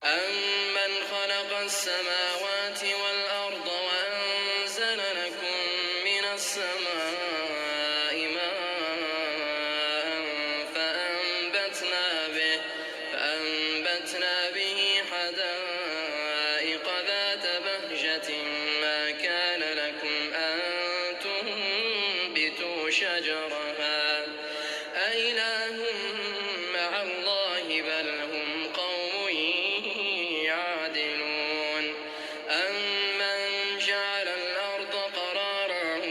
أَمَّنْ خَلَقَ السَّمَاوَاتِ وَالْأَرْضَ وَأَنزَلَ لَكُم مِّنَ السَّمَاءِ مَاءً فَأَنبَتْنَا بِهِ حَدَائِقَ ذَاتَ بَهْجَةٍ مَّا كَانَ لَكُمْ أَن تُنبِتُوا شَجَرَهَا أَإِلَٰهٌ مَّعَ اللَّهِ بَلْ هُمْ قَوْمٌ يَعْدِلُونَ أَمَّن جَعَلَ الْأَرْضَ قَرَارًا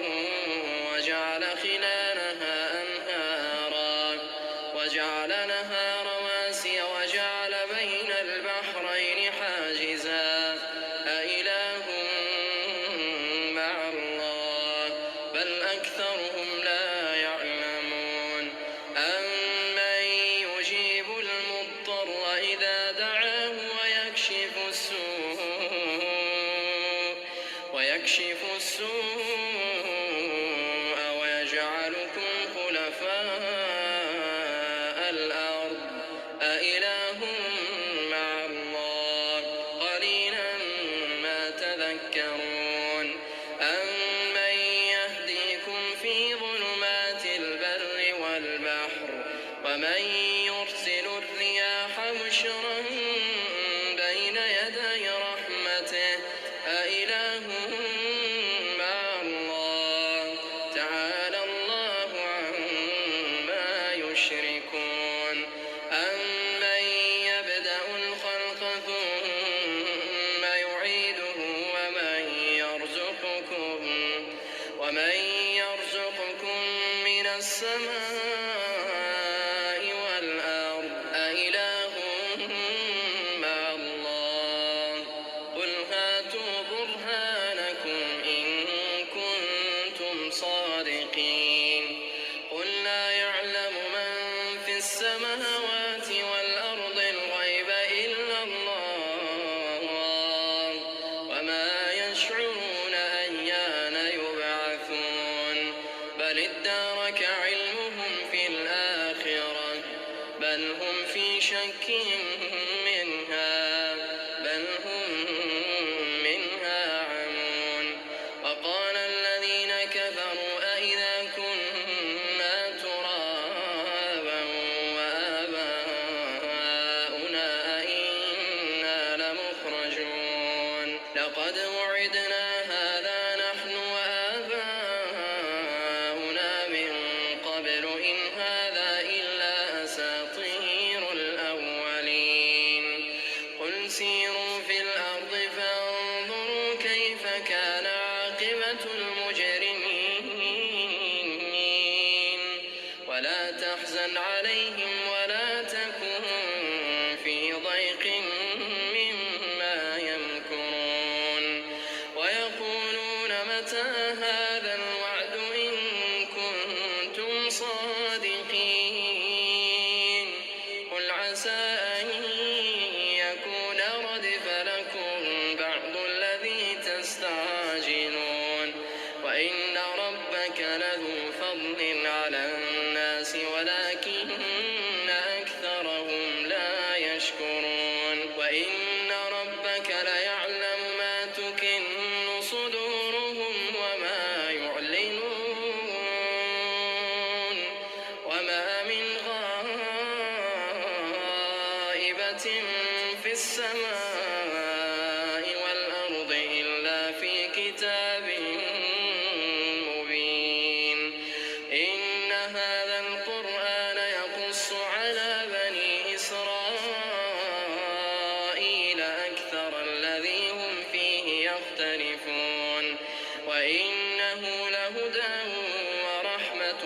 وَجَعَلَ خِلَالَهَا أَنْهَارًا وَجَعَلَ لَهَا رَوَاسِيَ وَجَعَلَ بَيْنَ الْبَحْرَيْنِ حَاجِزًا أَإِلَٰهٌ مَّعَ اللَّهِ بَلْ أَكْثَرُهُمْ لَا يَعْلَمُونَ أَمَّن يُجِيبُ الْمُضْطَرَّ إِذَا دَعَاهُ وَيَكْشِفُ السُّوءَ وَيَجْعَلُكُمْ خُلَفَاءَ الْأَرْضِ أَإِلَٰهٌ مَّعَ اللَّهِ قَلِيلًا مَّا تَذَكَّرُونَ أَمَّن يَهْدِيكُمْ فِي ظُلُمَاتِ الْبَرِّ وَالْبَحْرِ وَمَن يُرْسِلُ الرِّيَاحَ بُشْرًا بَيْنَ يَدَيْ رَحْمَتِهِ أَإِلَٰهٌ مَّعَ اللَّهِ تَعَالَى اللَّهُ عَمَّا يُشْرِكُونَ أَمَّن يَبْدَأُ الْخَلْقَ ثُمَّ يُعِيدُهُ وَمَن يَرْزُقُكُم مِّنَ السَّمَاءِ وَالْأَرْضِ أَإِلَٰهٌ مَّعَ اللَّهِ قُلْ هَاتُوا بُرْهَانَكُمْ إِن كُنتُمْ صَادِقِينَ قُل لَّا يَعْلَمُ مَن فِي السَّمَاوَاتِ وَالْأَرْضِ الْغَيْبَ إِلَّا اللَّهُ وَمَا يَشْعُرُونَ أَيَّانَ يُبْعَثُونَ بَلِ ادَّارَكَ عِلْمُهُمْ فِي الْآخِرَةِ بَلْ هُمْ فِي شَكٍّ بَلْ هُم مِّنْهَا عَمُونَ وَقَالَ الَّذِينَ كَفَرُوا أَإِذَا كُنَّا تُرَابًا وَآبَاؤُنَا أَإِنَّا لَمُخْرَجُونَ لَقَدْ وُعِدْنَا هَٰذَا نَحْنُ وَآبَاؤُنَا مِن قَبْلُ إِنْ هَٰذَا إِلَّا أَسَاطِيرُ الْأَوَّلِينَ قُلْ سِيرُوا فِي الْأَرْضِ فَانظُرُوا كَيْفَ كَانَ عَاقِبَةُ الْمُجْرِمِينَ وَلَا تَحْزَنْ عَلَيْهِمْ وَلَا تَكُن فِي ضَيْقٍ مِّمَّا يَمْكُرُونَ وَيَقُولُونَ مَتَىٰ هَٰذَا الْوَعْدُ إِن كُنتُمْ صَادِقِينَ قُلْ عَسَىٰ أَن يَكُونَ رَدِفَ لَكُم بَعْضُ الَّذِي تَسْتَعْجِلُونَ وَإِنَّ رَبَّكَ لَذُو فَضْلٍ عَلَى النَّاسِ وَلَٰكِنَّ أَكْثَرَهُمْ لَا يَشْكُرُونَ وَإِنَّ رَبَّكَ لَيَعْلَمُ مَا تُكِنُّ صُدُورُهُمْ وَمَا يُعْلِنُونَ وَمَا مِنْ غَائِبَةٍ فِي السَّمَاءِ وَالْأَرْضِ إِلَّا فِي كِتَابٍ مُّبِينٍ إِنَّ هَٰذَا الْقُرْآنَ يَقُصُّ عَلَىٰ بَنِي إِسْرَائِيلَ أَكْثَرَ الَّذِي هُمْ فِيهِ يَخْتَلِفُونَ وَإِنَّهُ لَهُدًى وَرَحْمَةٌ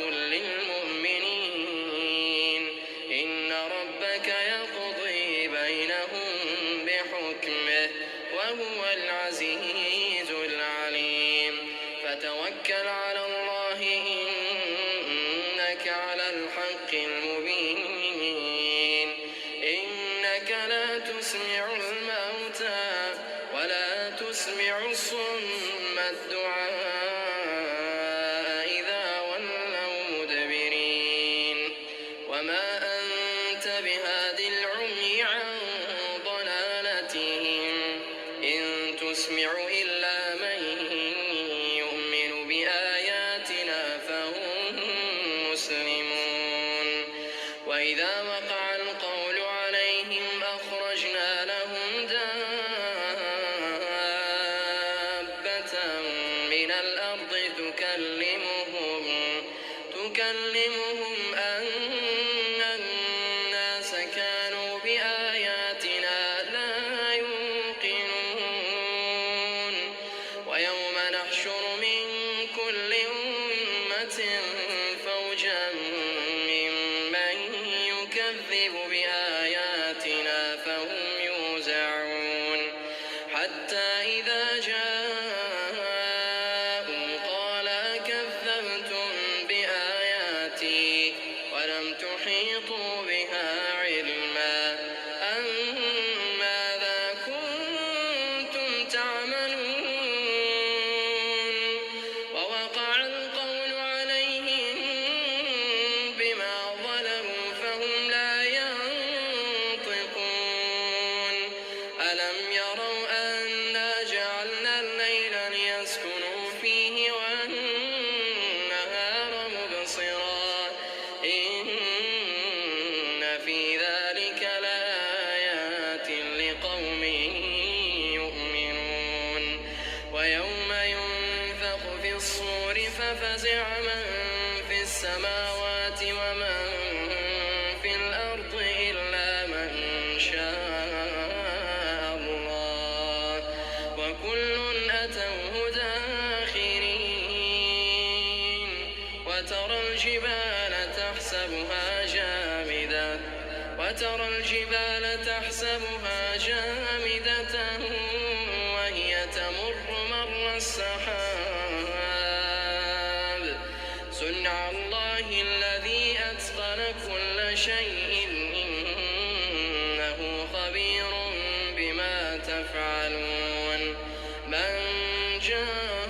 لِّلْمُؤْمِنِينَ إِنَّ رَبَّكَ يَقْضِي بَيْنَهُم بِحُكْمِهِ وَهُوَ الْعَزِيزُ الْعَلِيمُ فَتَوَكَّلْ عَلَى اللَّهِ إِنَّكَ عَلَى الْحَقِّ الْمُبِينِ إِنَّكَ لَا تُسْمِعُ الْمَوْتَىٰ وَلَا تُسْمِعُ الصُّمَّ الدُّعَاءَ إِذَا وَلَّوْا مُدْبِرِينَ وَمَا أَنتَ بِهَادِ الْعُمْيِ عَن ضَلَالَتِهِمْ كانوا بآياتنا لا يوقنون ويوم نحشر من كل أمة فوجا ممن يكذب بآياتنا فهم يوزعون حتى إذا جاءوا قال كذبتم بآياتي ولم تحيطوا بها علما أم ماذا كنتم تعملون ووقع القول عليهم بما ظلموا فهم لا ينطقون ألم يروا أنا جعلنا الليل ليسكنوا فيه والنهار مبصرا إن في ذلك لآيات لقوم يؤمنون ويوم ينفخ في الصور ففزع من في السماوات ومن في الأرض إلا من شاء الله وكل أتوه داخرين وترى الجبال تحسبها جامدة وهي تمر مر السحاب صنع الله الذي أتقن كل شيء إنه خبير بما تفعلون من جاء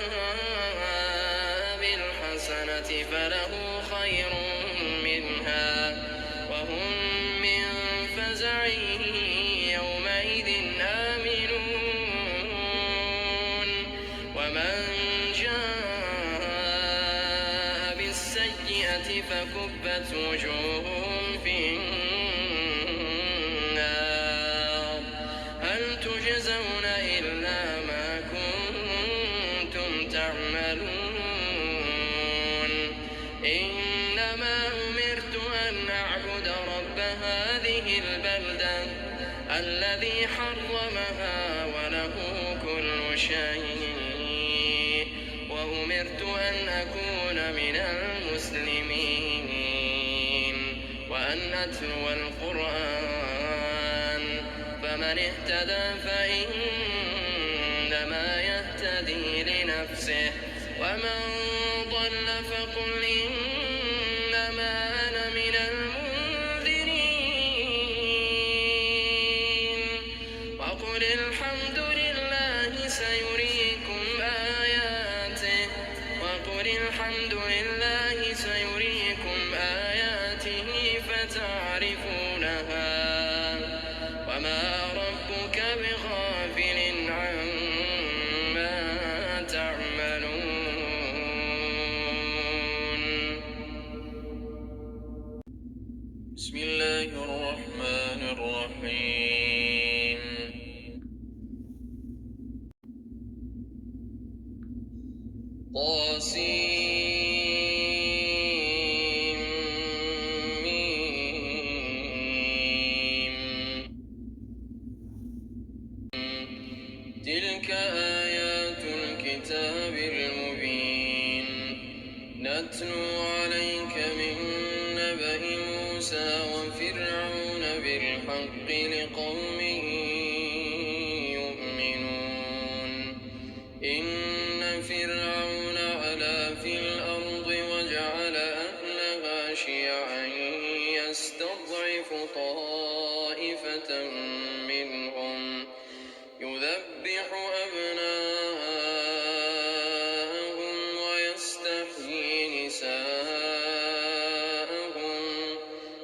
بالحسنة فله خير منها وهم من فزع يومئذ آمنون ومن جاء بالسيئة فكبت وجوههم في النار هل تجزون إلا ما كنتم تعملون إنما أمرت أن أعبد رب هذه البلدة الذي حرمها وله كل شيء وأمرت أن أكون من المسلمين وأن أتلو القرآن فمن اهتدى فإنما يهتدي لنفسه ومن ضل فقل إنما أنا من المنذرين وقل الحمد لله سيريكم آياته فتعرفونها وما ربك بغافل عما تعملون بسم الله الرحمن الرحيم تلك آيات الكتاب المبين نتلو عليك من نبأ موسى وفرعون بالحق لقوم يؤمنون إن فرعون علا في الأرض وجعل أهلها شيعا يستضعف طائفة منهم يذبح أبناءهم ويستحيي نساءهم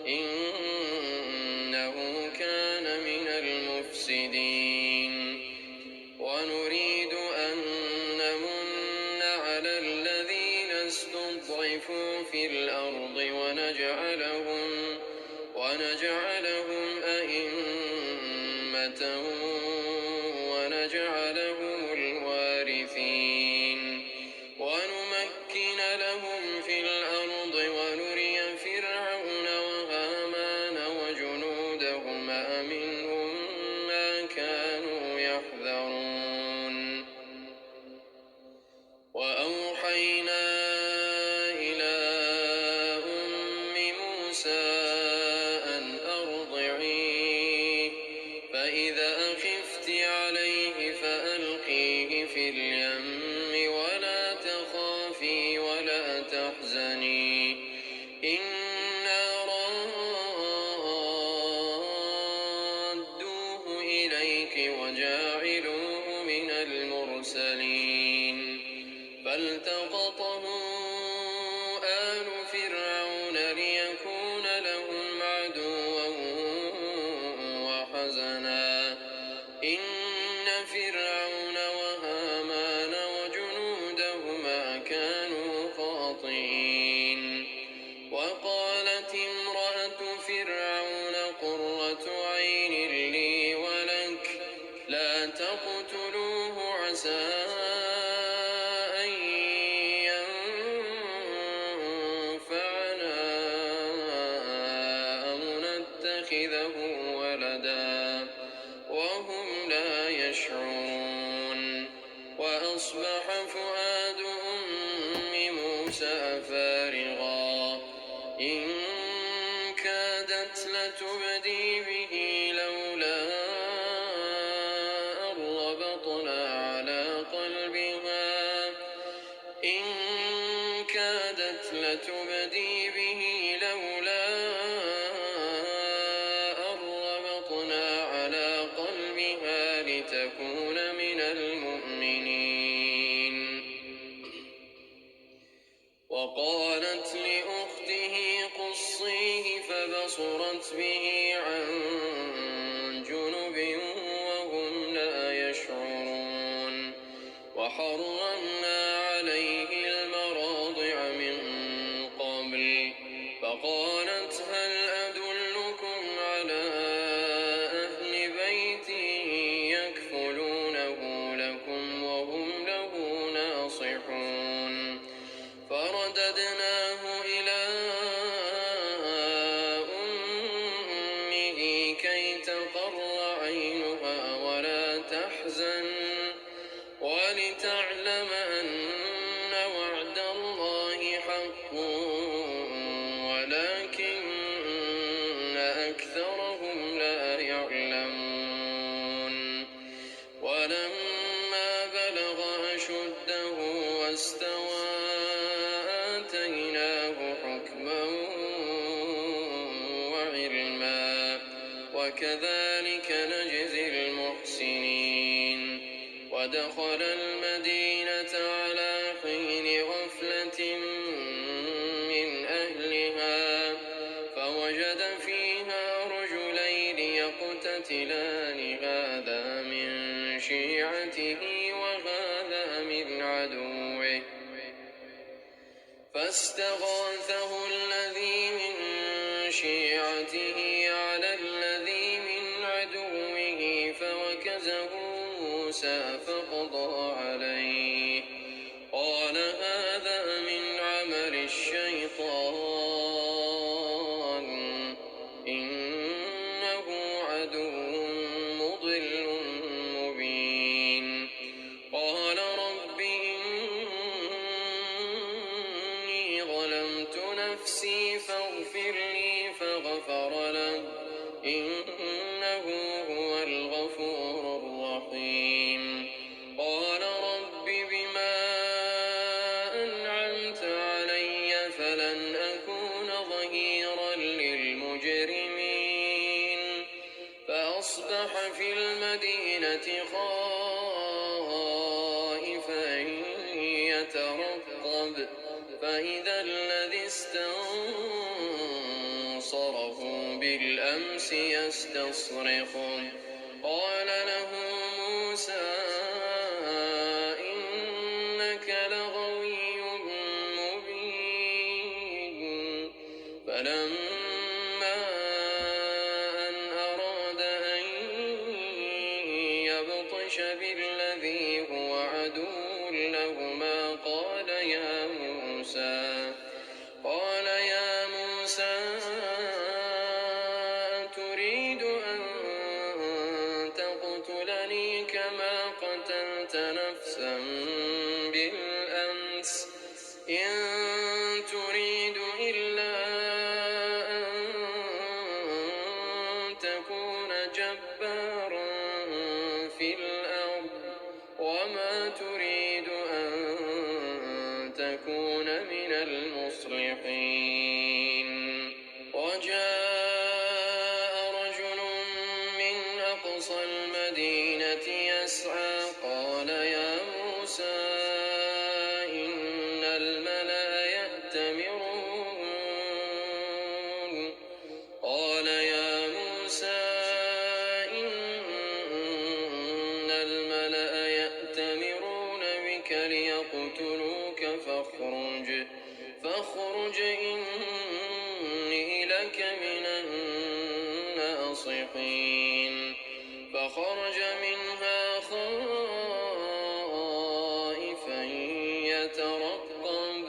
إنه كان من المفسدين ونريد أن نمن على الذين استضعفوا في الأرض ونجعلهم أئمة ونجعلهم الوارثين ونمكن لهم في الأرض ونري فرعون وهامان وجنودهما كانوا يحذرون وأوحينا إلى أم موسى أن أرضعيه فإذا خفت عليه فألقيه في اليم ولا تخافي ولا تحزني إنا رادوه إليك وجاعلوه من المرسلين فالتقطه آل فرعون ليكون لهم عدوا وحزنا إن فرعون وهامان وجنودهما كانوا خاطئين وقالت امرأة فرعون قرة عين لي ولك لا تقتلوه عسى أن ينفعنا أو نتخذه ولدا وهم لا يشعرون وأصبح فؤاد أم موسى فارغا إن كادت لتبدي به لولا أن ربطنا على قلبها إن كادت لتبدي به لولا أن ربطنا على قلبها لتكون من المؤمنين وقالت لأخته قصيه فبصرت به عن جنب وهم لا يشعرون وحرمنا عليه المراضع من قبل فقالت هل أدلكم على أهل بيت يكفلونه لكم وهم له ناصحون فرددناه إلى أمه كي تقر عينها ولا تحزن ولتعلم أن وعد الله حق ولكن أكثرهم لا يعلمون ولما بلغ أشده واستوى آتيناه حكما وعلما وكذلك نجزي المحسنين ودخل المدينة على حين غفلة من أهلها فوجد فيها رجلين يقتتلان هذا من شيعته وهذا من عدوه فاستغاثه الذي من شيعته على الذي من عدوه فوكزه موسى فقضى عليه قال هذا من عمل الشيطان إنه عدو مضل مبين قال رب إني ظلمت نفسي فاغفر لي فغفر له إنه هو الغفور الرحيم قال رب بما أنعمت علي فلن أكون ظهيرا للمجرمين فأصبح في المدينة خائفا يترقب فإذا الذي استنصره بالأمس يستصرخه قال له موسى إنك لغوي مبين فلما أن أراد أن يبطش بالذي هو عدو لهما قال يا موسى تريد أن تقتلني نفسا بالأمس إن تريد إلا أن تكون جبارا في الأرض وما تريد أن تكون من المصلحين. وجاء رجل من أقصى المدينة يسعى قال يا موسى إن الملأ يأتمرون بك ليقتلوك فاخرج إني لك من الناصحين. فخرج منها خائفا يترقب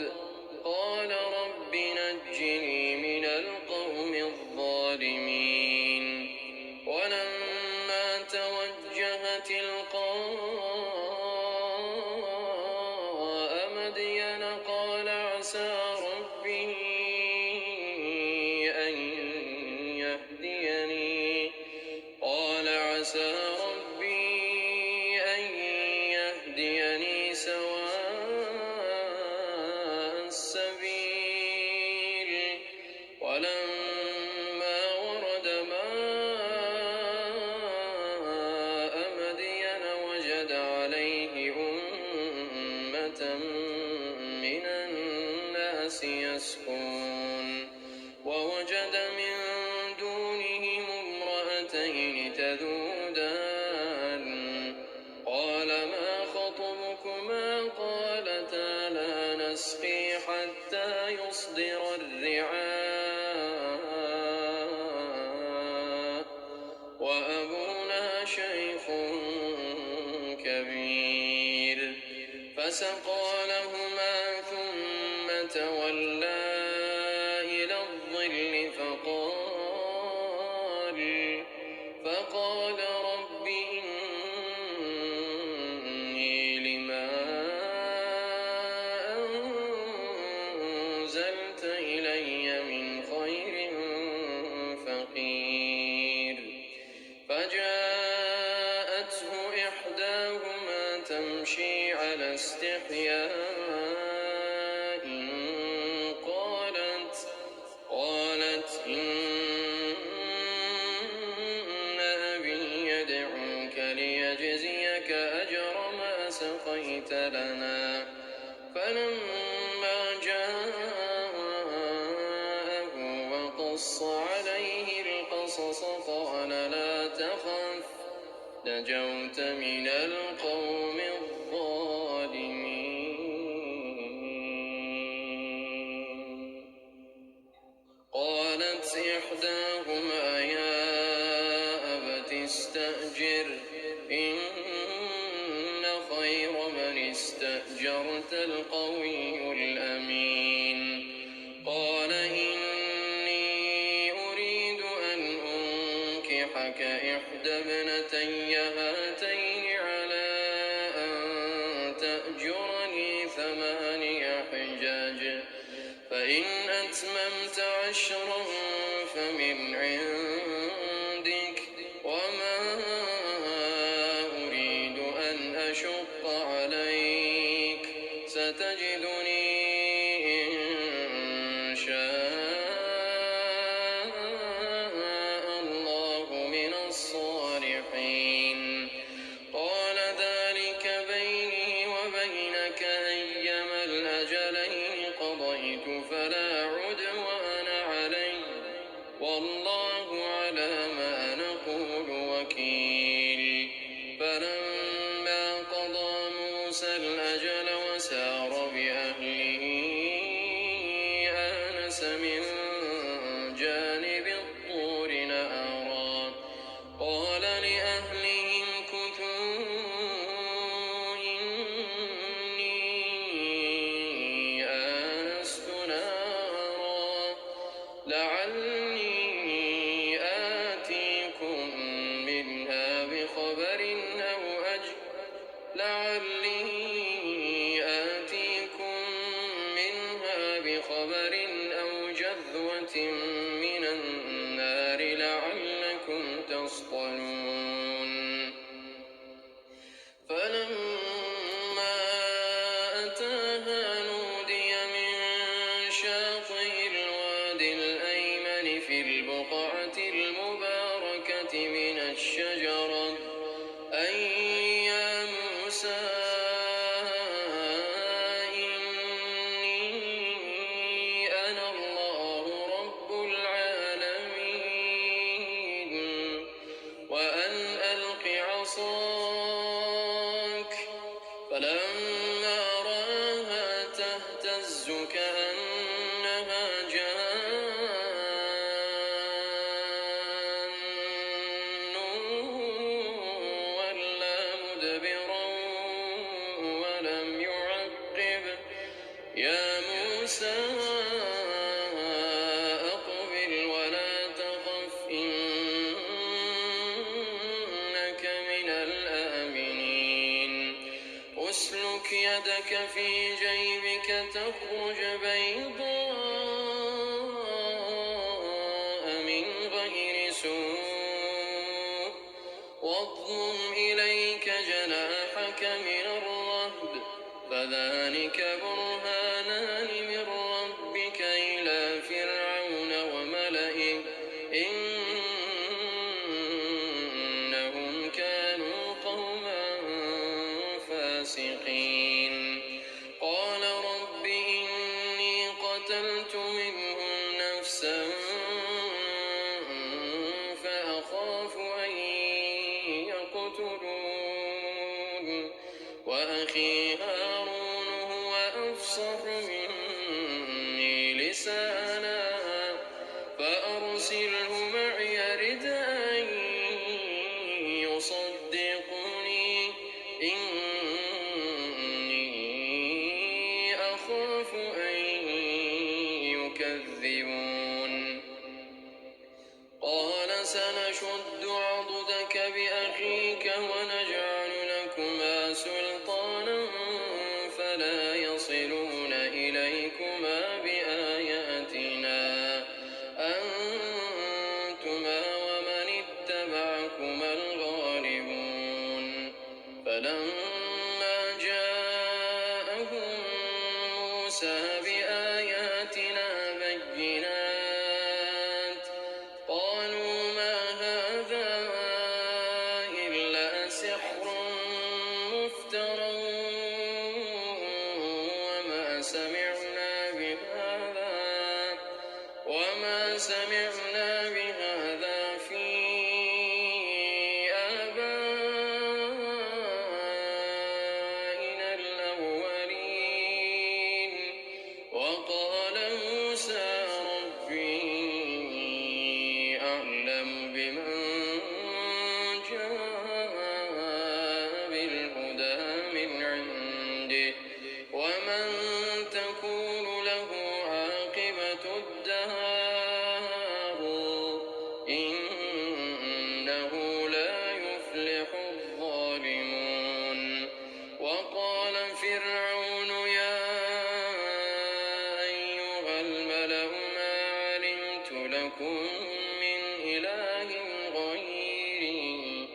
قال رب نجني من القوم الظالمين. ولما توجه تلقاء مدين قال عسى ربي أن يهديني سواء السبيل. ولما ورد ماء مدين وجد عليه أمة من الناس يسقون ووجد من دونهم امرأتين تذودان قال ما خطبكما قالتا لا نسقي حتى يصدر الرعاء وأبونا شيخ كبير. فسقى لهما ثم تولى إلى الظل فقال رب إني لما أنزلت إلي من خير فقير. فجاءته إحداهما تمشي على استحياء قالت إن أبي يدعوك ليجزيك أجر ما سقيت لنا. فلما جاءه وقص عليه القصص قال لا تخف نجوت من القوم الظالمين. قالت إحداهما يا أبت استأجره إن خير من استأجرت القوي الأمين. قال إني أريد أن أنكحك إحدى ابنتي هاتين على أن تأجرني 8 حجاج فإن أتممت 10 فمن عندك وما أريد أن أشق عليك ستجدني إن شاء الله من الصالحين. قال ذلك بيني وبينك أيما الأجلين قضيت فلا عدوان علي والله على ما نقول وكيل. فلما قضى موسى الأجل وسار بأهله آنس من جانب الطور نارا قال لأهلهم كثوا إني آنست نارا لعلي آتيكم منها بخبر أو لعلي مثقلون فلما أتاها نودي من شاطئ الوادي الأيمن في البقعة المباركة من الشجرة أن يا موسى إني أنا الله رب العالمين وأن ألق عصاك فلما رآها تهتز كأنها جان ولا مدبرا ولم يعقب يا موسى أقبل ولا تخف إنك من الآمنين أسلك يدك في جيبك تخرج بيضاء من غير سوء واضمم إليك جناحك من الرهب فذلك برهانان من ربك إلى فرعون وملئه إنهم كانوا قوما فاسقين قال رب إني قتلت منهم نفسا فأخاف أن يقتلون وأخي هارون هو أفصح مني لسانا فأرسله معي رد أن يصدقني إني أخاف أن يكذبون قال سنشد عضدك بأخيك ونجعل لكما سلطانا فلا يصلون إليكما بآياتنا أنتما ومن اتبعكما الغالبون فلما جاءهم موسى بآياتنا بينات قالوا ما هذا إلا سحر مفترى وما سمعنا بهذا في آبائنا الأولين وقال موسى ربي أعلم بمن جاء بالهدى من عنده ومن تكون له عاقبة الدهر إنه لا يفلح الظالمون وقال فرعون يا أيها الملأ ما علمت لكم من إله غيري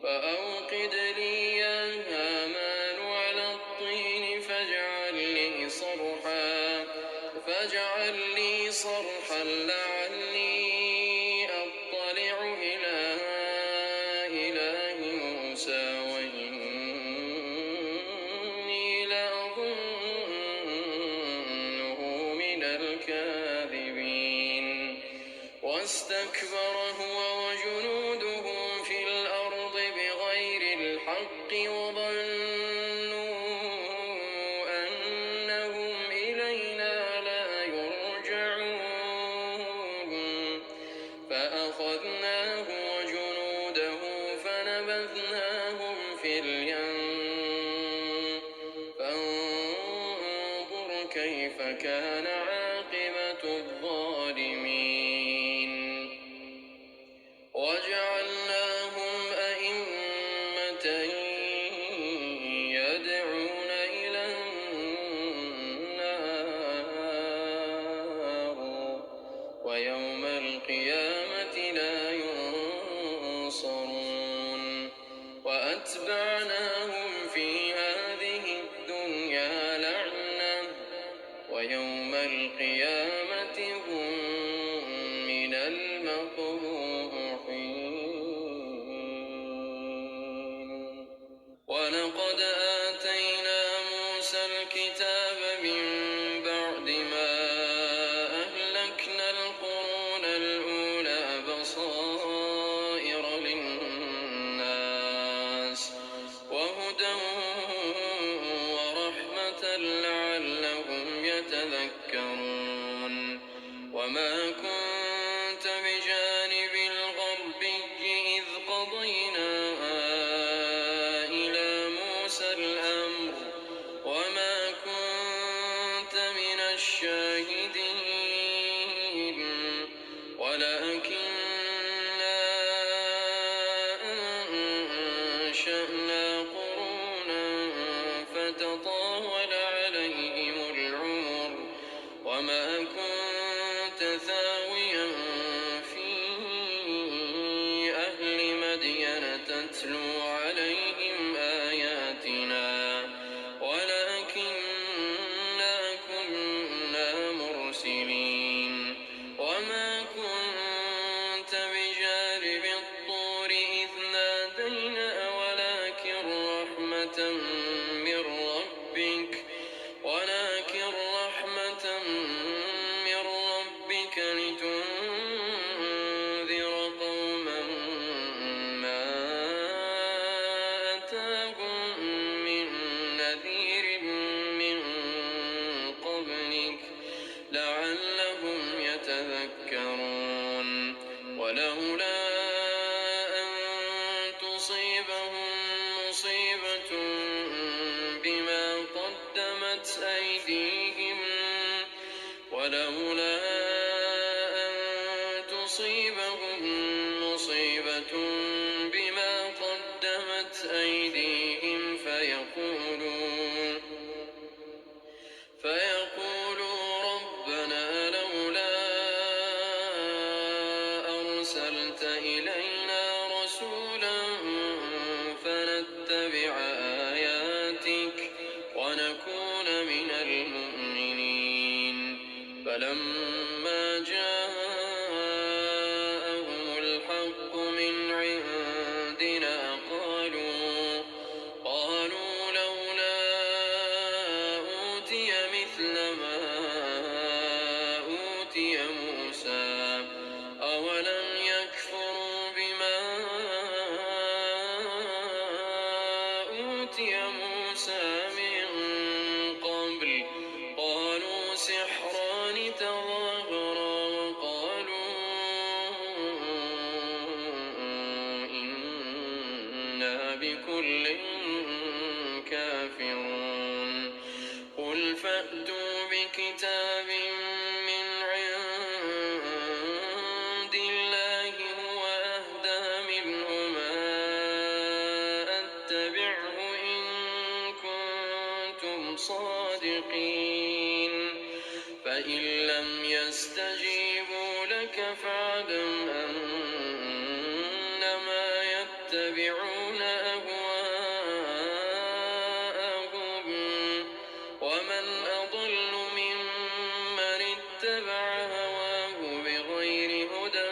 فأوقد لي يا هامان على الطين فاجعل لي صرحا لعلي أطلع إلى إله موسى وإني لأظنه من الكاذبين واستكبر هو وجنوده في الأرض بغير الحق وظنوا أنهم إلينا لا يرجعون فأخذناه وجنوده فنبذناهم في اليم فانظر كيف كان عاقبة الظالمين وجعلناهم أئمة وأتبعناهم في هذه الدنيا لعنة ويوم القيامة هم من المقبوحين. ولقد آتينا موسى الكتاب من بعد ما أهلكنا القرون الأولى بصائر للناس وهدى ورحمة لعلهم يتذكرون. وما كنت بجانب الغربي إذ قضينا إلى موسى الأمر وما كنت من الشاهدين ولكننا أنشأنا قرونا فتطاول عليهم العمر وما كنت ثاويا في أهل مدين تتلو عليهم آياتنا ولكننا كنا مرسلين. وما كنت بجانب الطور إذ نادينا ولكن رحمة من ربك لتنذر قوما ما أتاهم من نذير من قبلك لعلهم يتذكرون. ولولا أن تصيبهم مصيبة بما قدمت أيديهم فيقولوا ربنا لولا أرسلت إلينا رسولا فنتبع آياتك ونكون من المؤمنين. فلما جاءهم الحق من عندنا قالوا لولا أوتي مثل ما أوتي موسى أولم يكفروا بما أوتي موسى من قبل قالوا سحران تظاهرا وقالوا إنا بكل كافرون. قل فأتوا بكتاب من عند الله هو أهدى منهما أتبعه إن كنتم صادقين. فإن لم يستجيبوا لك فاعلم أنما يتبعون أهواءهم ومن أضل ممن اتبع هواه بغير هدى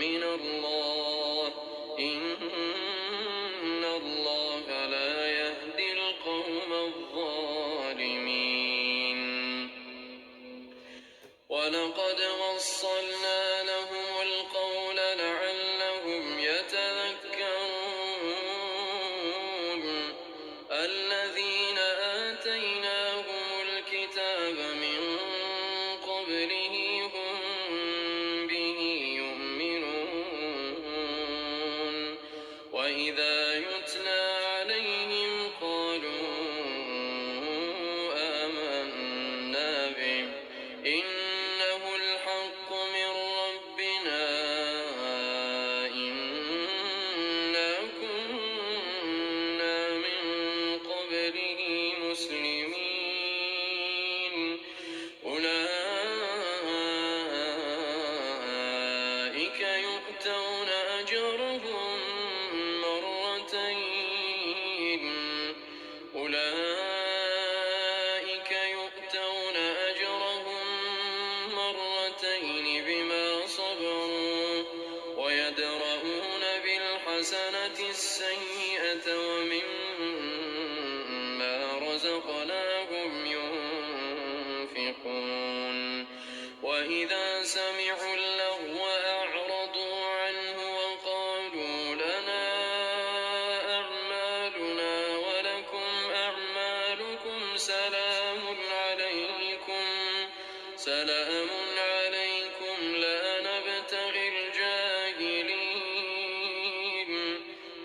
من الله إن الله لا يهدي القوم الظالمين. ولقد وصلنا لهم القول لعلهم يتذكرون. الذين آتيناهم الكتاب من قبله هم به يؤمنون وإذا يتلى عليهم قالوا آمنا به إنه الحق من ربنا إنا كنا من قبله مسلمين. أولئك يؤتون أجرهم مرتين بالحسنة السيئة ومما رزقناهم ينفقون وإذا سمعوا اللغو أعرضوا عنه وقالوا لنا أعمالنا ولكم أعمالكم سلام عليكم لا نبتغي الجاهلين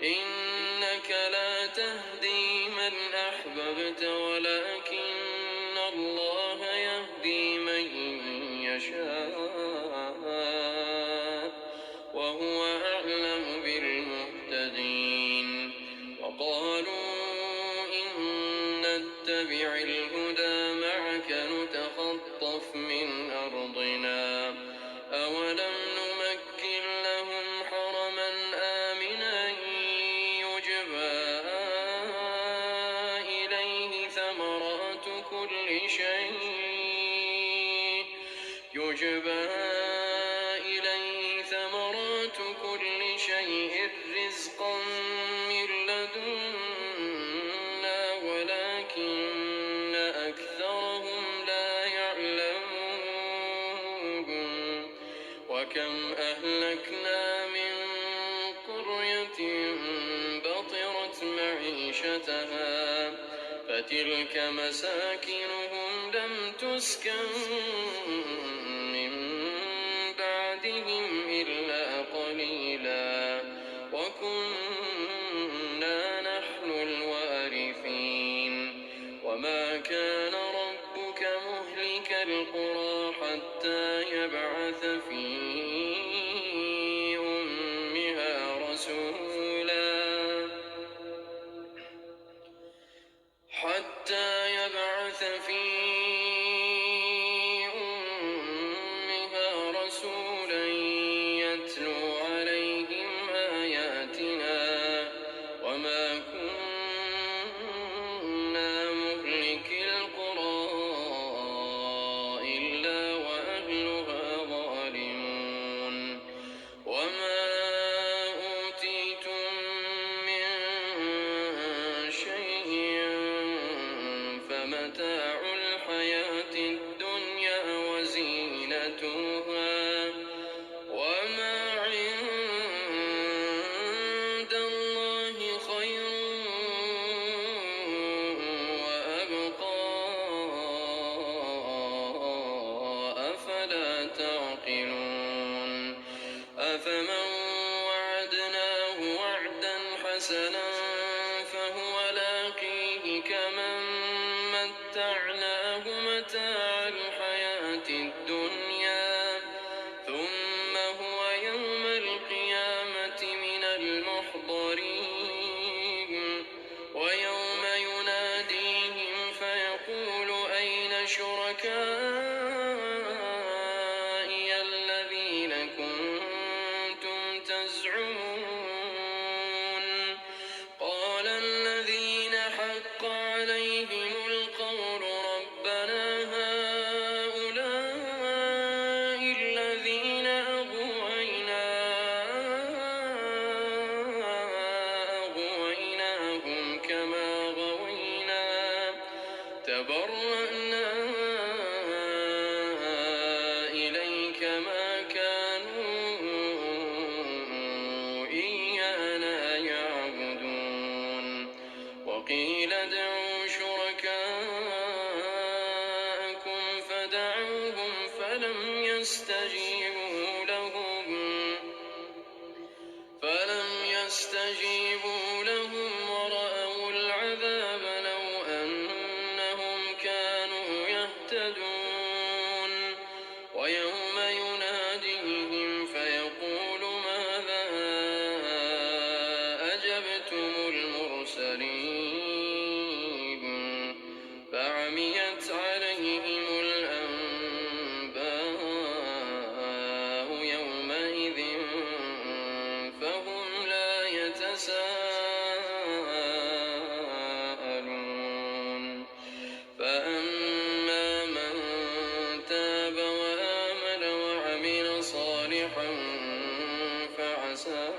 إنك لا تهدي من أحببت ولكن الله يهدي من يشاء وهو أعلم بالمهتدين وقالوا إن نتبع الهدى معك نتخطف من أرضنا أولم نمكن لهم حرما آمنا يجبى إليه ثمرات كل شيء رزقا من لدنا ولكن أكثرهم لا يعلمون وكم أهلكنا من قرية بطرت معيشتها فتلك مساكنهم لم تسكن من بعدهم إلا قليلا وكنا نحن الوارثين وما كان ربك مهلك القرى حتى يبعث في أمها رسولا يتلو عليهم آياتنا وما كنا مهلك القرى إلا وأهلها ظالمون وما أوتيتم من شيء فمتاع الحياة الدنيا وزينتها وما عند الله خير وأبقى أفلا تعقلون أفمن وعدناه وعدا حسنا فهو لاقيه كمن متعناه متاع الحياة الدنيا ثم هو يوم القيامة من المحضرين ويوم يناديهم فيقول أين شركائي الذين كنتم تزعمون قال الذين حق عليهم القول ربنا هؤلاء الذين أغويناهم كما غوينا تبرأنا إليك ما كانوا إيانا يعبدون وقيل ادعوا شركاءكم فدعوهم فلم يستجيبوا لهم ورأوا العذاب لو أنهم كانوا يهتدون ويوم يناديهم فيقول ماذا أجبتم المرسلين فعميت عليهم الأنباء يومئذ فهم لا يتساءلون فأما من تاب وآمن وعمل صالحا فعسى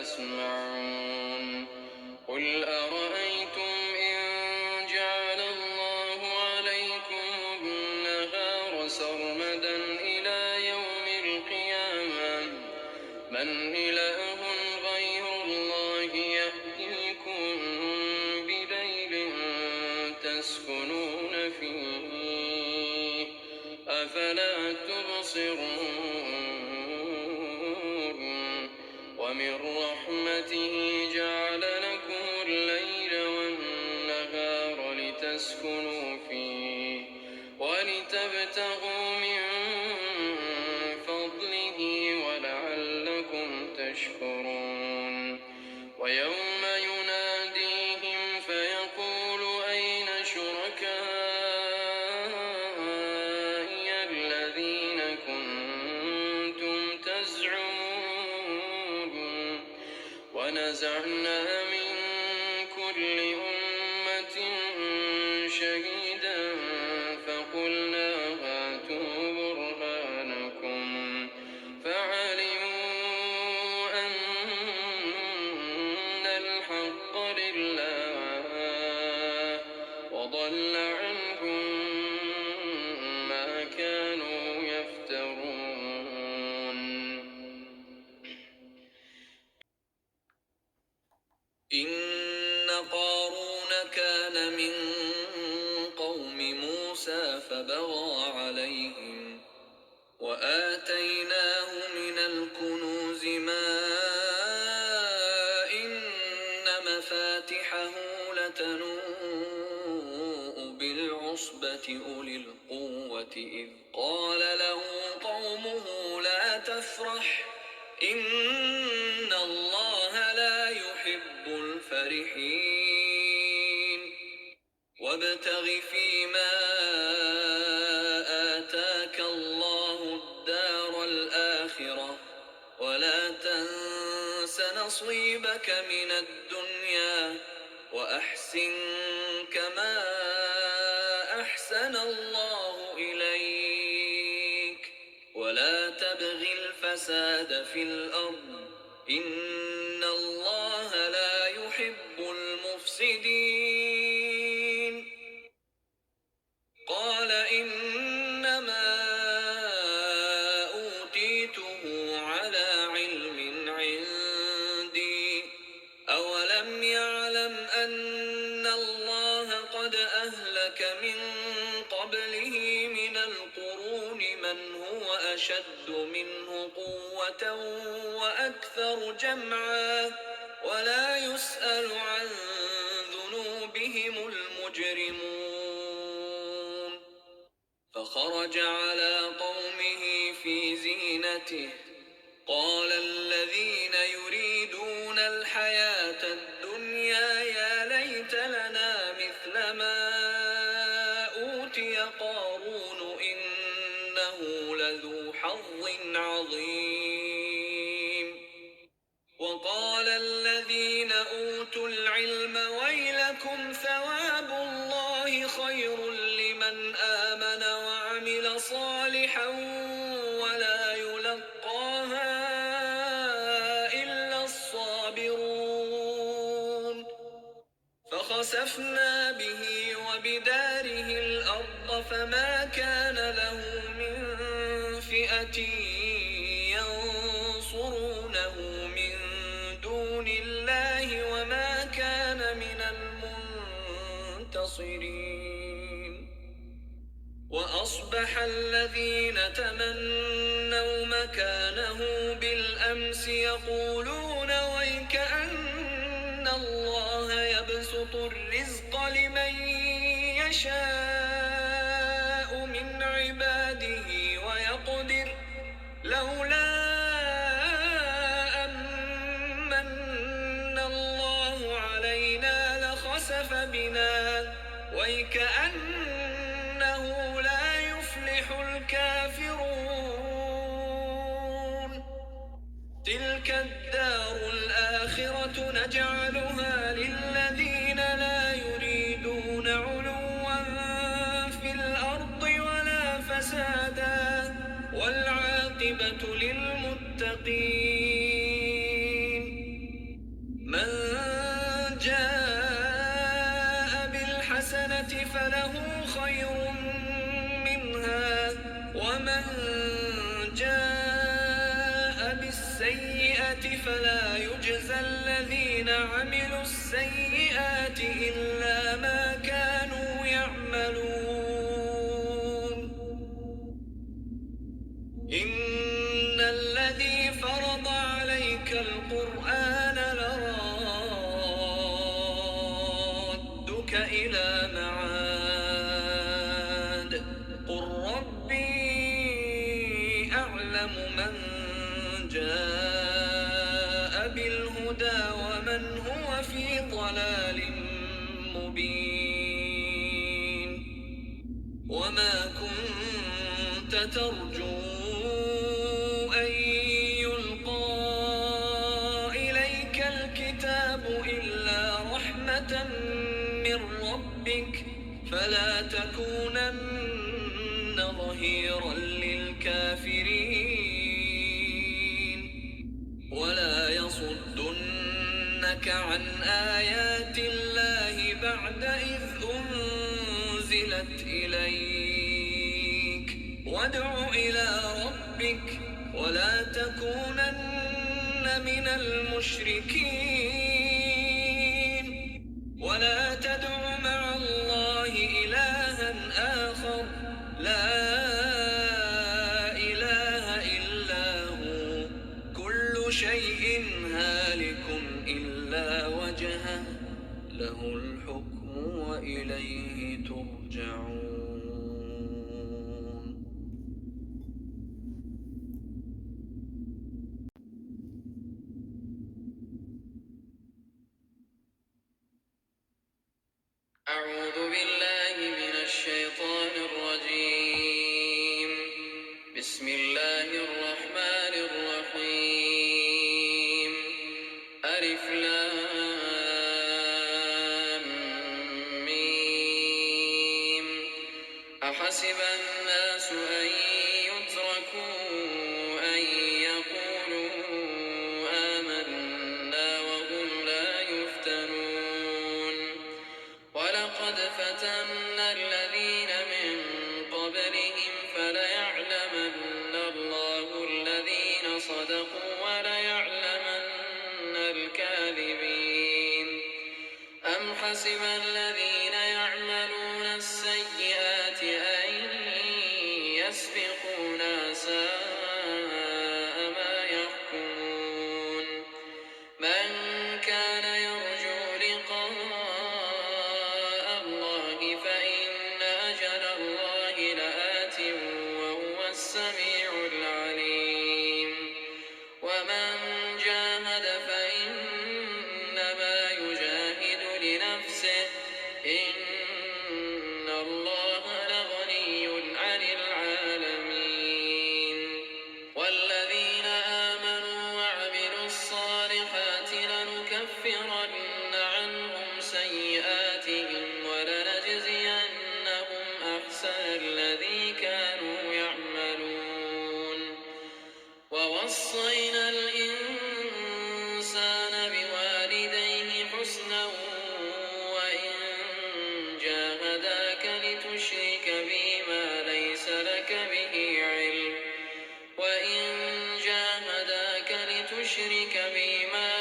يسمعون قل أرأيتم إن جعل الله عليكم النهار سرمدا إلى يوم القيامة من إله غير الله يأتيكم بليل تسكنون فيه أفلا تبصرون ومن رحمته جعل لكم الليل والنهار لتسكنوا فيه ولتبتغوا من فضله ولعلكم تشكرون ويوم يناديهم فيقول أين شركائي الذين كنتم تزعمون ونزعنا من كل أمة شهيدا فقلنا هاتوا برهانكم فعلموا أن الحق لله وضل عنهم ما كانوا يفترون إن قارون كان من قوم موسى فبغى عليهم وآتيناه من الكنوز ما إن مفاتحه لتنوء بالعصبة أولي القوة إذ قال له قومه لا تفرح إن الله لا يحب الفرحين وابتغ فيما آتاك الله الدار الآخرة ولا تنس نصيبك من الدنيا وأحسن كما أحسن الله إليك ولا تبغ الفساد في الأرض إن الله لا يحب المفسدين قال إنما أوتيته على علم عندي أولم يعلم أن الله قد أهلك من قبله من القرون من هو أشد منه قوة وأكثر جمعا ولا يسأل عن ذنوبهم المجرمون فخرج على قومه في زينته قال الذين يريدون الحياة الدنيا يا ليت لنا مثل ما أوتي قارون إنه لذو حظ عظيم وقال الذين أوتوا العلم ويلكم ثواب الله خير لمن آمن وعمل صالحا ولا يلقاها إلا الصابرون فخسفنا به وبداره الأرض فما كان له من فئة ينصرونه من دون الله وما كان من المنتصرين وأصبح الذين تمنوا مكانه بالأمس يقولون ويكأن الله يبسط الرزق لمن يشاء من عباده ويقدر لولا أمن الله علينا لخسف بنا ويكأنه لا يفلح الكافرون تلك الدار الآخرة نجعلها للذين لا يريدون علوا في الأرض ولا فسادا والعاقبة للمتقين السيئة فلا يجزى الذين عملوا السيئات إلا ما كانوا يعملون. إن الذي فرض عليك القرآن لرادك إلى معاد قل ربي أعلم من جاء بالهدى ومن هو في ضلال مبين. وما كنت ترجو أن يلقى إليك الكتاب إلا رحمة من ربك فلا تكونن ظهيرا للكافرين ولا يصدنك عن آيات الله بعد إذ أنزلت إليك وادع إلى ربك ولا تكونن من المشركين ولا تدع مع الله إلها آخر لا إله إلا هو كل شيء هالك إلا وجهه له الحكم وإليه ترجعون. أعوذ بالله من الشيطان الرجيم. بسم الله الرحمن الرحيم. ألف لام ميم. أحسب الناس أن يتركوا أن يقولوا آمنا وهم لا يفتنون ولقد فتنا الذين من قبلهم فليعلمن الله الذين صدقوا وليعلمن الكاذبين. أم حسب الذين يعملون السيئات أن يسبقونا ساء ما يحكمون. من كان يرجو لقاء الله فإن أجل الله لآت وهو السميع العليم. ومن جاهد فإنما يجاهد لنفسه إن الله لغني عن العالمين. والذين آمنوا وعملوا الصالحات لنكفرن عنهم سيئاتهم ولنجزينهم أحسن الذي كانوا يعملون. ووصينا الإنسان بوالديه حسنا وإن جاهداك لتشرك بي ما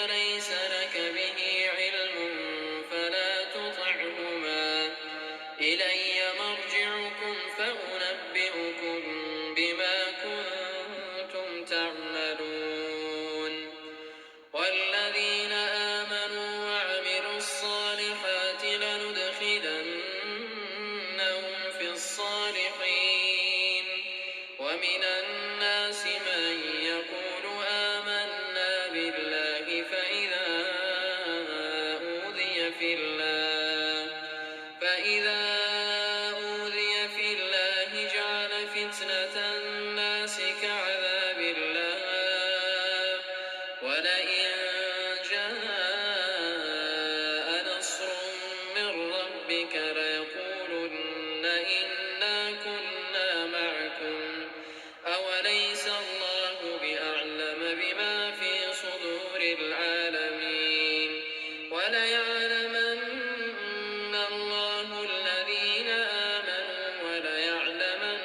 ليس لك به علم فلا تطعهما إلي مرجعكم فأنبئكم بما كنتم تعملون. والذين آمنوا وعملوا الصالحات لندخلنهم في الصالحين. ومن الناس من يقول آمنا بالله فإذا أوذي في الله جعل فتنة الناس كعذاب الله. ولئن جاء نصر من ربك ليقولن إنا كنا معكم أوليس الله بأعلم بما في صدور العالمين. وليعلمن الله الذين آمنوا وليعلمن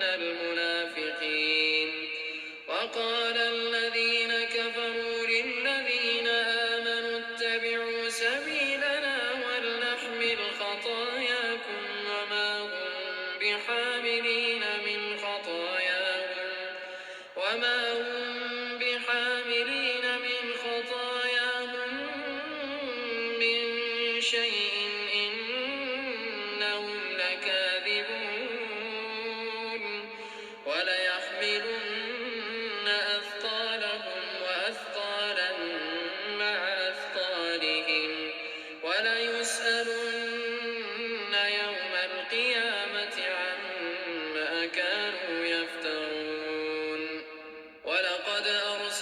المنافقين. وقال الذين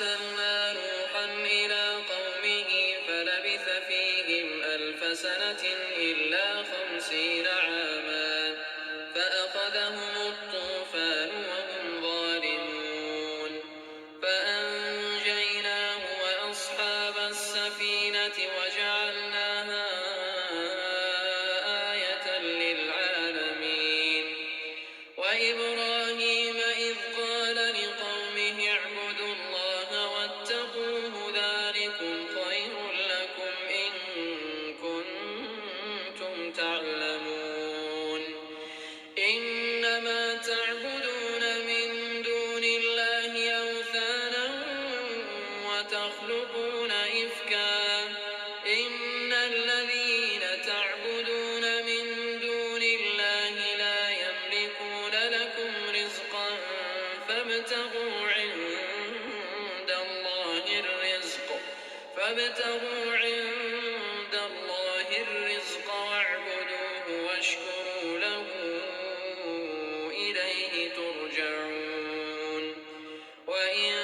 أرسلنا نوحا إلى قومه فلبث فيهم 1000 سنة إلا 50 عاما فأخذهم الطوفان وهم ظالمون فأنجيناه وأصحاب السفينة وجعلناها آية للعالمين وإبراهيم إذ قال لقومه اعبدوا الله واتقوه ذلكم خير لكم إن كنتم تعلمون إنما تعبدون من دون الله أوثانا وتخلقون إفكا إن الذين تعبدون من دون الله لا يملكون لكم رزقا فابتغوا عند الله الرزق واعبدوه واشكروا له إليه ترجعون وإن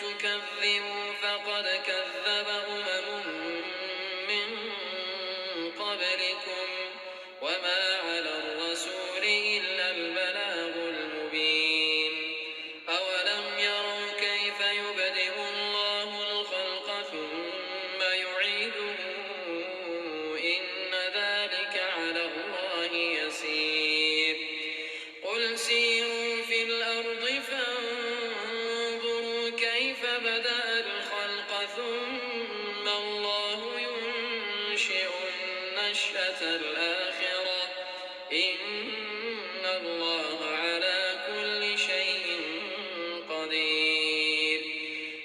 تكذبوا فقد كذب من قبلكم وما على الرسول إلا البلاغ المبين أولم يروا كيف يبدئ الله الخلق ثم يعيده إن ذلك على الله يسير قل سيروا في الأرض فانظروا كيف بدأ الخلق ثم الله ينشئ النشأة الآخرة إن الله على كل شيء قدير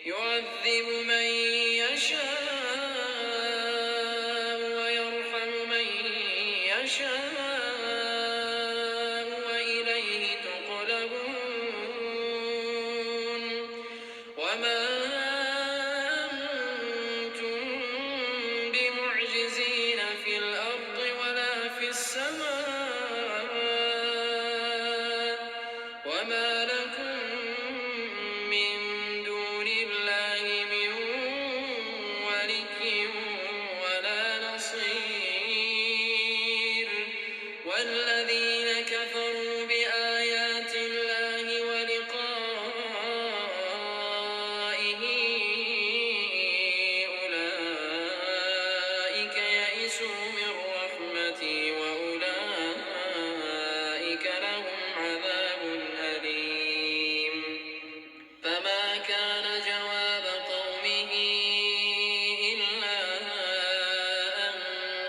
يعذب من يشاء ويرحم من يشاء وإليه تقلبون وما أنتم بمعجزين في الأرض ولا في السماء وما لكم من دون الله من ولي ولا نصير والذين كفروا بآيات الله ولقائه أولئك يئسوا من رحمتي وأولئك لهم عذاب أليم فما كان جواب قومه إلا أن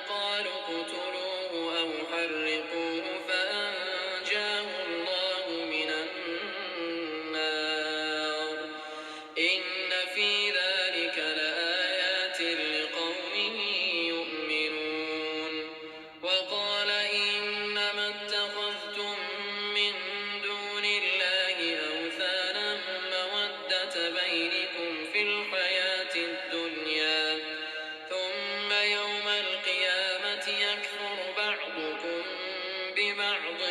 قالوا اقتلوه أو حرقوه فأنجاه الله من النار إن في ذلك لآيات لقوم يؤمنون وقال إنما اتخذتم من دون الله أوثانا مودة بينكم في الحياة الدنيا ثم يوم القيامة يكفر بعضكم ببعض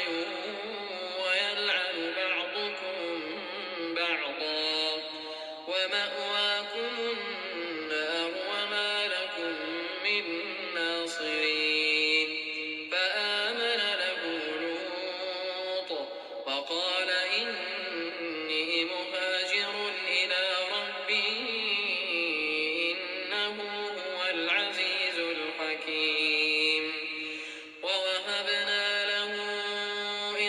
ويلعن بعضكم بعضا ومأواكم النار وما لكم من ناصرين فآمن له لوط وقال إني مهاجر إلى ربي إنه هو العزيز الحكيم ووهبنا له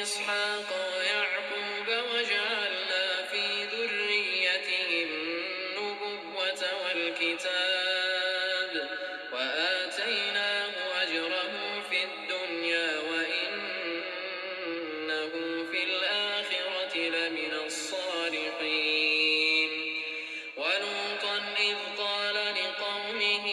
إسحاق ويعقوب وجعلنا في ذريته النبوة والكتاب وآتيناه أجره في الدنيا وإنه في الآخرة لمن الصالحين ولوطا إذ قال لقومه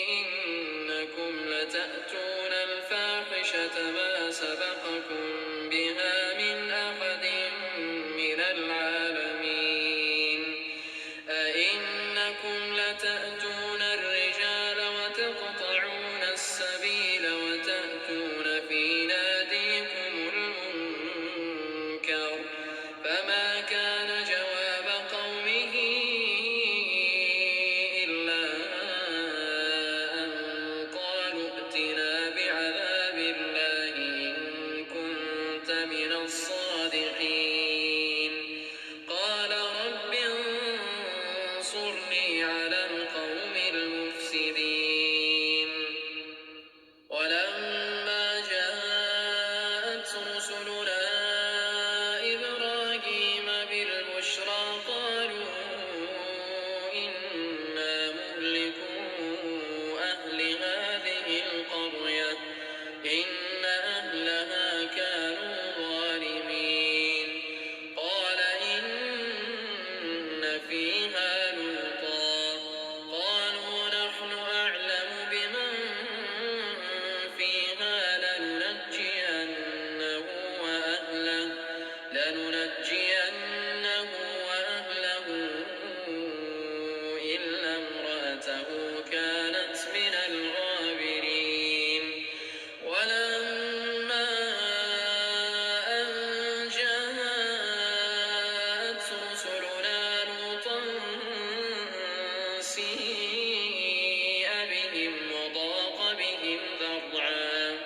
إنكم لتأتون الفاحشة ما سبقكم بها من أحد من العالمين أئنكم لتأتون الرجال وتقطعون السبيل وتأتون في ناديكم المنكر فما كان جواب قومه فيها لوطا قالوا نحن أعلم بمن فيها لننجينه وأهله إلا امرأته كانت من الغابرين ولما أن جاءت رسلنا لوطا سيء بهم وضاق بهم ذرعا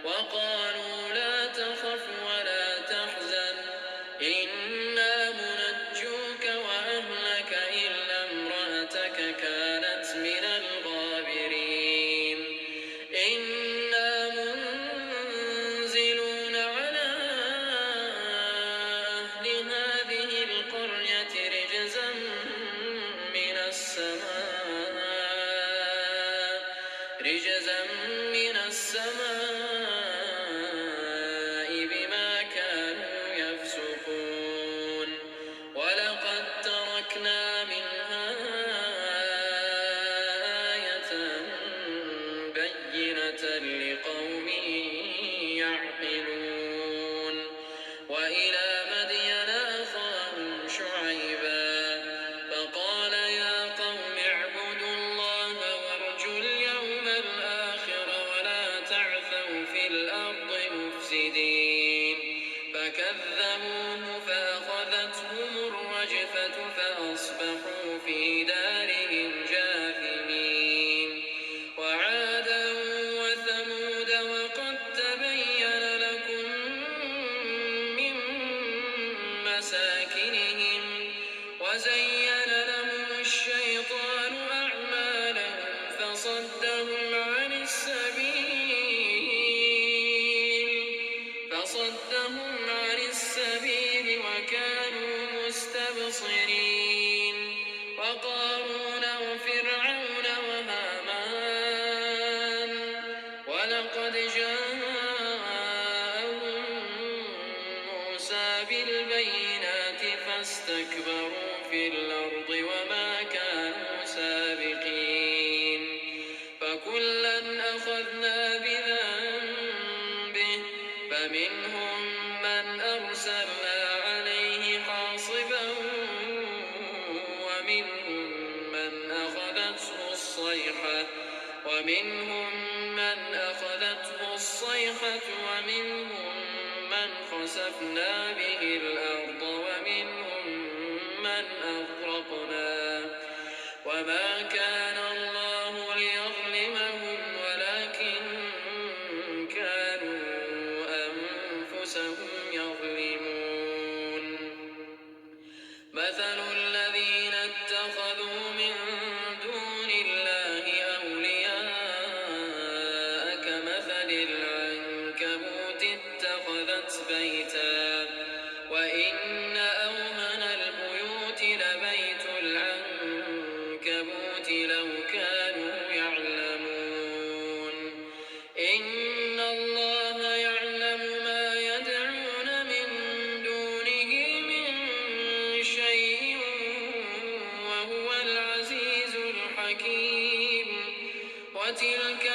وقالوا لا تخف ولا تحزن إنا منجوك وأهلك إلا امرأتك كانت من الغابرين إنا منزلون على أهل هذه القرية رجزا من السماء بما كانوا يفسقون ولقد تركنا منها آية بينة لقوم يعقلون وإلى مدين أخاهم شعيبا فقال يا قوم اعبدوا الله وارجوا اليوم الآخر ولا تعثوا في الأرض مفسدين فكذبوه فأخذتهم الرجفة فأصبحوا في دارهم جاثمين وعادا وثمود وقد تبين لكم من مساكنهم وزين لهم الشيطان أعمالهم فصدهم عن السبيل وكانوا مستبصرين وقارون وفرعون وهامان ولقد جاءهم موسى بالبينات فاستكبروا في الأرض وما كانوا سابقين فكلا أخذنا بذنبه فمنهم من أرسلنا عليه حاصبا ومنهم من أخذته الصيحة ومنهم من خسفنا به الأرض ومنهم من أغرقنا وما كان الله ليظلمهم ولكن كانوا أنفسهم يظلمون مثل الذين اتخذوا من دون الله أولياء كمثل العنكبوت اتخذت بيتا وإن أوهن البيوت لبيت العنكبوت لو كانوا يعلمون إن الله يعلم ما يدعون من دونه من شيء وهو العزيز الحكيم وتلك